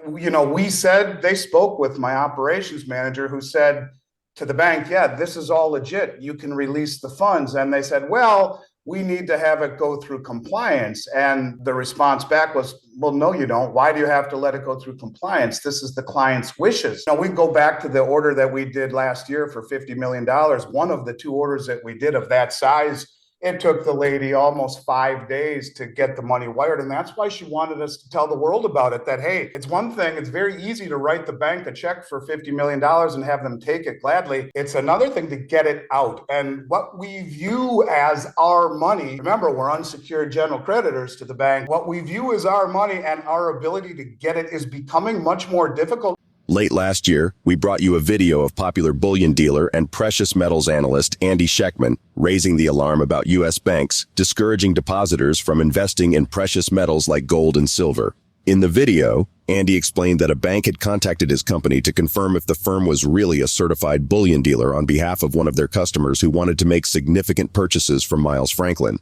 we said, they spoke with my operations manager who said to the bank, yeah, this is all legit. You can release the funds. And they said, well, we need to have it go through compliance. And the response back was, well, no, you don't. Why do you have to let it go through compliance? This is the client's wishes. Now, we go back to the order that we did last year for $50 million. One of the two orders that we did of that size, it took the lady almost 5 days to get the money wired. And that's why she wanted us to tell the world about it, that, hey, it's one thing. It's very easy to write the bank a check for $50 million and have them take it gladly. It's another thing to get it out. And what we view as our money, remember, we're unsecured general creditors to the bank. What we view as our money and our ability to get it is becoming much more difficult. Late last year, we brought you a video of popular bullion dealer and precious metals analyst Andy Schectman raising the alarm about U.S. banks discouraging depositors from investing in precious metals like gold and silver. In the video, Andy explained that a bank had contacted his company to confirm if the firm was really a certified bullion dealer on behalf of one of their customers who wanted to make significant purchases from Miles Franklin.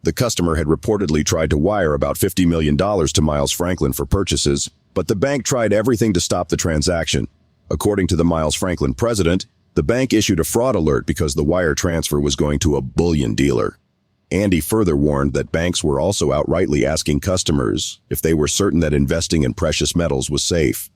The customer had reportedly tried to wire about $50 million to Miles Franklin for purchases, but the bank tried everything to stop the transaction. According to the Miles Franklin president, the bank issued a fraud alert because the wire transfer was going to a bullion dealer. Andy further warned that banks were also outrightly asking customers if they were certain that investing in precious metals was safe.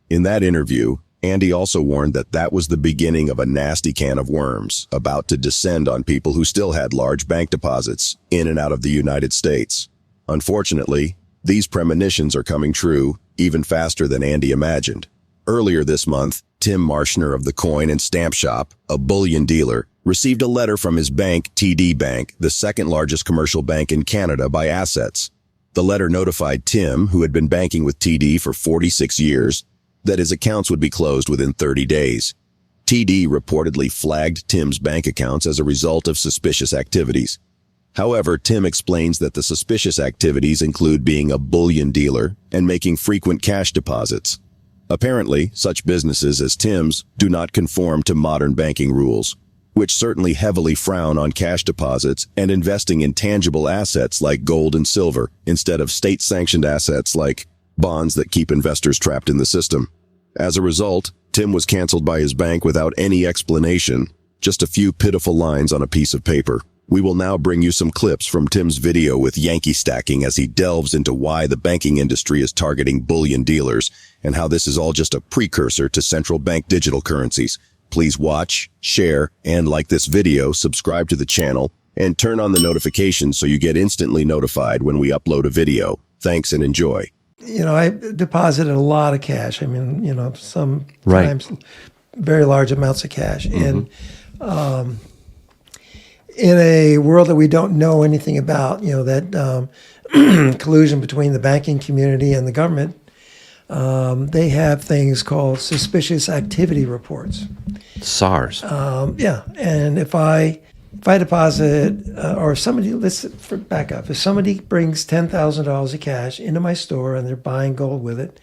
In that interview, Andy also warned that that was the beginning of a nasty can of worms about to descend on people who still had large bank deposits in and out of the United States. Unfortunately, these premonitions are coming true even faster than Andy imagined. Earlier this month, Tim Marschner of the Coin and Stamp Shop, a bullion dealer, received a letter from his bank, TD Bank, the second largest commercial bank in Canada by assets. The letter notified Tim, who had been banking with TD for 46 years, that his accounts would be closed within 30 days. TD reportedly flagged Tim's bank accounts as a result of suspicious activities. However, Tim explains that the suspicious activities include being a bullion dealer and making frequent cash deposits. Apparently, such businesses as Tim's do not conform to modern banking rules, which certainly heavily frown on cash deposits and investing in tangible assets like gold and silver instead of state-sanctioned assets like bonds that keep investors trapped in the system. As a result, Tim was canceled by his bank without any explanation, just a few pitiful lines on a piece of paper. We will now bring you some clips from Tim's video with Yankee stacking as he delves into why the banking industry is targeting bullion dealers and how this is all just a precursor to central bank digital currencies. Please watch, share, and like this video, subscribe to the channel, and turn on the notifications so you get instantly notified when we upload a video. Thanks and enjoy. I deposited a lot of cash. I mean, sometimes very large amounts of cash. And in a world that we don't know anything about, that collusion between the banking community and the government, they have things called suspicious activity reports. SARS. And if I deposit, or if somebody, back up. If somebody brings $10,000 of cash into my store and they're buying gold with it,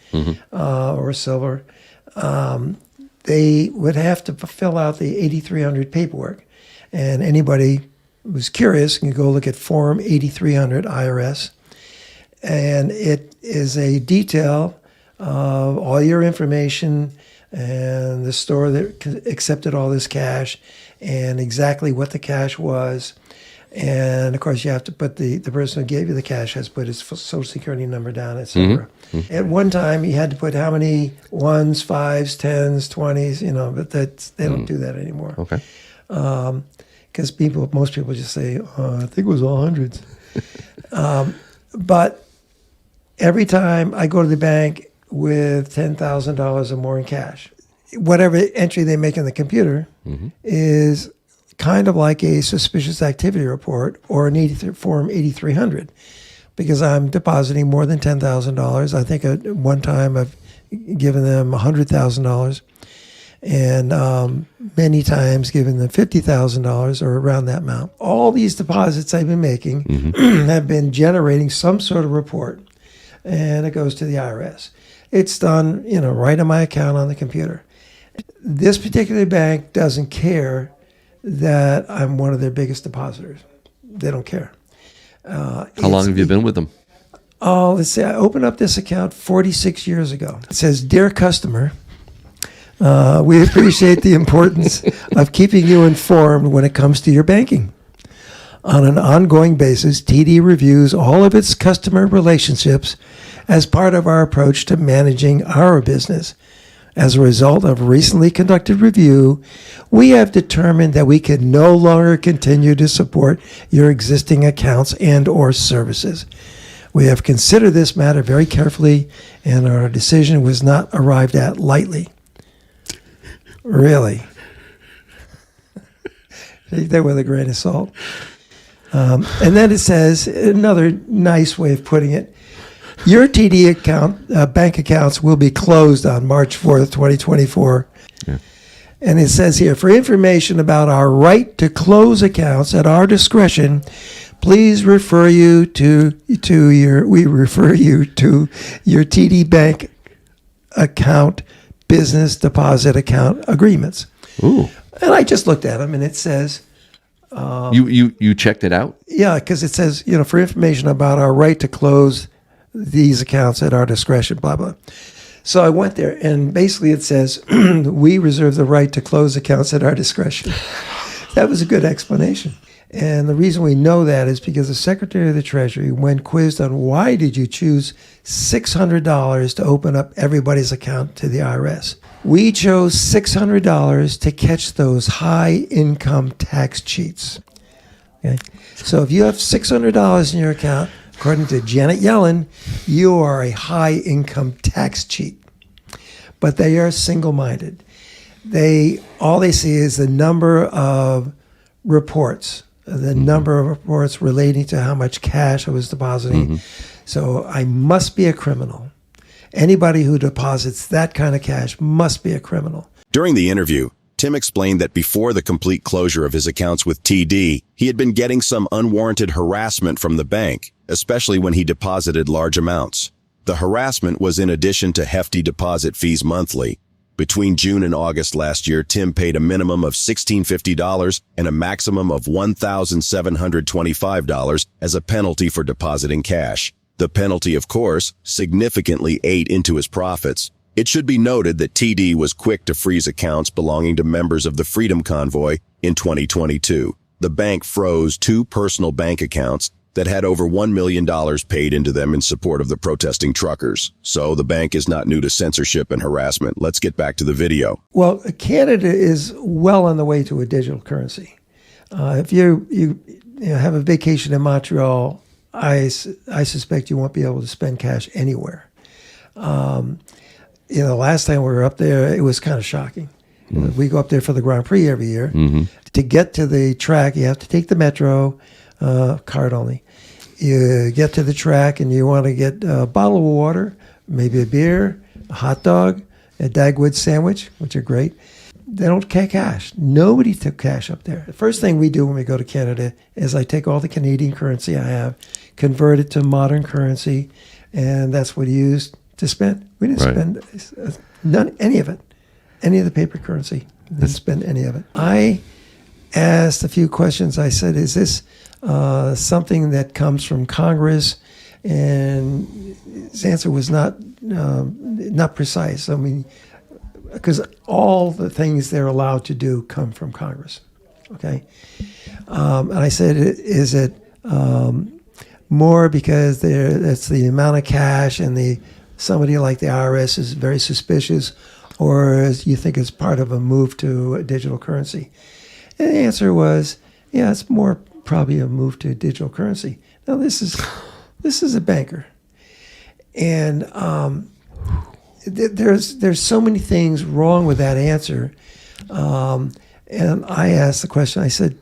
or silver, they would have to fill out the 8300 paperwork. And anybody who's curious can go look at Form 8300 IRS. And it is a detail of all your information and the store that accepted all this cash and exactly what the cash was. And, of course, you have to put the person who gave you the cash has to put his social security number down, et cetera. At one time, you had to put how many ones, fives, tens, 20s, but they don't do that anymore. Okay. Because most people just say, I think it was all hundreds. But every time I go to the bank with $10,000 or more in cash, whatever entry they make in the computer is kind of like a suspicious activity report or an Form 8300, because I'm depositing more than $10,000. I think at one time I've given them $100,000. And many times given them $50,000 or around that amount. All these deposits I've been making have been generating some sort of report, and it goes to the IRS. It's done, right on my account on the computer. This particular bank doesn't care that I'm one of their biggest depositors. They don't care. How long have you been with them? Oh, let's see. I opened up this account 46 years ago. It says, "Dear customer, we appreciate the importance of keeping you informed when it comes to your banking. On an ongoing basis, TD reviews all of its customer relationships as part of our approach to managing our business. As a result of a recently conducted review, we have determined that we can no longer continue to support your existing accounts and or services. We have considered this matter very carefully, and our decision was not arrived at lightly." Really? Take that with a grain of salt. And then it says, another nice way of putting it, "Your TD account, bank accounts will be closed on March 4th, 2024. Yeah. And it says here, "For information about our right to close accounts at our discretion, please refer you to your TD bank account business deposit account agreements." Ooh. And I just looked at them, and it says, You checked it out? yeah, because it says, "For information about our right to close these accounts at our discretion," blah, blah. So I went there, and basically it says, "We reserve the right to close accounts at our discretion." That was a good explanation. And the reason we know that is because the Secretary of the Treasury, when quizzed on why did you choose $600 to open up everybody's account to the IRS, we chose $600 to catch those high income tax cheats. Okay? So if you have $600 in your account, according to Janet Yellen, you are a high income tax cheat. But they are single-minded. All they see is the number of reports, relating to how much cash I was depositing. Mm-hmm. So I must be a criminal. Anybody who deposits that kind of cash must be a criminal. During the interview, Tim explained that before the complete closure of his accounts with TD, he had been getting some unwarranted harassment from the bank, especially when he deposited large amounts. The harassment was in addition to hefty deposit fees monthly. Between June and August last year, Tim paid a minimum of $1,650 and a maximum of $1,725 as a penalty for depositing cash. The penalty, of course, significantly ate into his profits. It should be noted that TD was quick to freeze accounts belonging to members of the Freedom Convoy in 2022. The bank froze 2 personal bank accounts that had over $1 million paid into them in support of the protesting truckers. So the bank is not new to censorship and harassment. Let's get back to the video. Well, Canada is well on the way to a digital currency. If you have a vacation in Montreal, I suspect you won't be able to spend cash anywhere. Last time we were up there, it was kind of shocking. Mm-hmm. We go up there for the Grand Prix every year. Mm-hmm. To get to the track, you have to take the metro, card only. You get to the track and you want to get a bottle of water, maybe a beer, a hot dog, a Dagwood sandwich, which are great. They don't take cash. Nobody took cash up there. The first thing we do when we go to Canada is I take all the Canadian currency I have, convert it to modern currency, and that's what we used to spend. We didn't spend any of it, any of the paper currency. Didn't spend any of it. I asked a few questions. I said, "Is this something that comes from Congress?" And his answer was not precise. I mean, because all the things they're allowed to do come from Congress. Okay, and I said, "Is it more because that's the amount of cash and somebody like the IRS is very suspicious, or you think it's part of a move to a digital currency?" And the answer was, "Yeah, it's more probably a move to digital currency." Now this is a banker, and there's so many things wrong with that answer. And I asked the question. I said,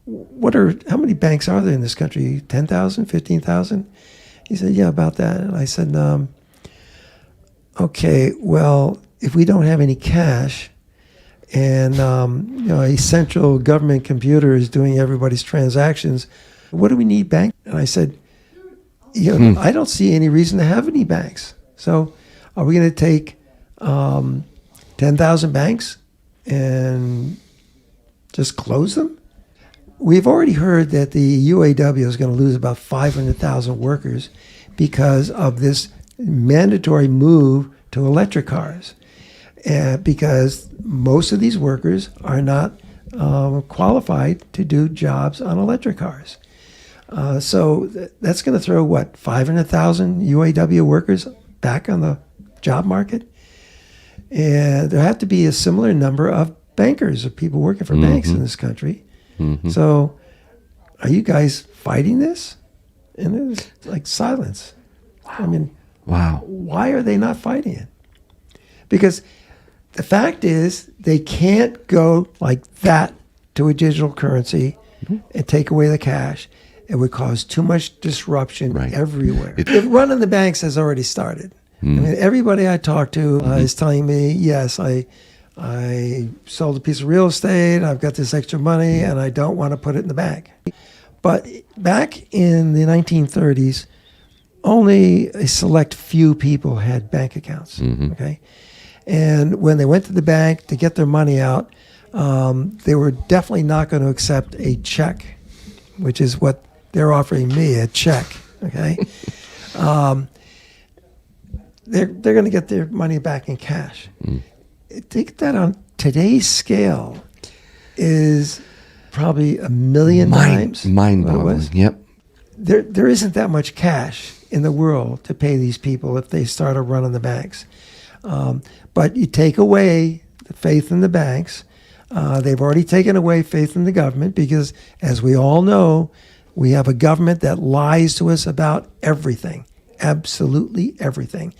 how many banks are there in this country? 10,000, 15,000? He said, "Yeah, about that." And I said, "Okay, well, if we don't have any cash, and a central government computer is doing everybody's transactions, what do we need banks?" And I said, I don't see any reason to have any banks. So are we going to take 10,000 banks and just close them? We've already heard that the UAW is going to lose about 500,000 workers because of this mandatory move to electric cars. Because most of these workers are not qualified to do jobs on electric cars. So that's going to throw, 500,000 UAW workers back on the job market? And there have to be a similar number of bankers, of people working for banks in this country. So are you guys fighting this? And it was like silence. Wow. I mean, why are they not fighting it? Because the fact is they can't go like that to a digital currency and take away the cash. It would cause too much disruption everywhere. Running the banks has already started. I mean, everybody I talk to is telling me, yes, I sold a piece of real estate, I've got this extra money, and I don't want to put it in the bank. But back in the 1930s, only a select few people had bank accounts, okay? And when they went to the bank to get their money out, they were definitely not going to accept a check, which is what they're offering me, a check, okay? They're going to get their money back in cash. I think that on today's scale is probably a million times. Mind-boggling, yep. There isn't that much cash in the world to pay these people if they started running the banks. But you take away the faith in the banks. They've already taken away faith in the government because, as we all know, we have a government that lies to us about everything. Absolutely everything.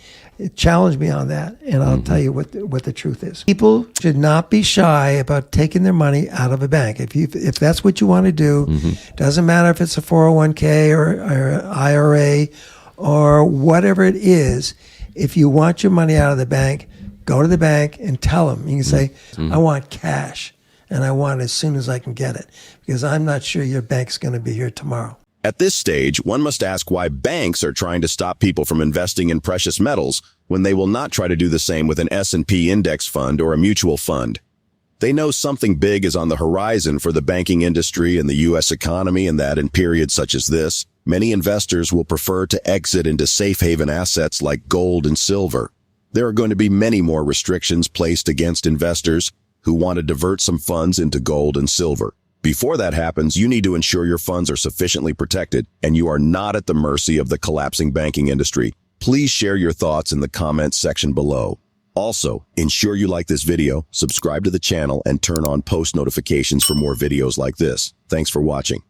Challenge me on that, and I'll tell you what the truth is. People should not be shy about taking their money out of a bank. If that's what you want to do, doesn't matter if it's a 401k or IRA or whatever it is. If you want your money out of the bank, go to the bank and tell them. You can say, I want cash, and I want it as soon as I can get it, because I'm not sure your bank's going to be here tomorrow. At this stage, one must ask why banks are trying to stop people from investing in precious metals when they will not try to do the same with an S&P index fund or a mutual fund. They know something big is on the horizon for the banking industry and the U.S. economy, and that in periods such as this, many investors will prefer to exit into safe haven assets like gold and silver. There are going to be many more restrictions placed against investors who want to divert some funds into gold and silver. Before that happens, you need to ensure your funds are sufficiently protected and you are not at the mercy of the collapsing banking industry. Please share your thoughts in the comments section below. Also, ensure you like this video, subscribe to the channel, and turn on post notifications for more videos like this. Thanks for watching.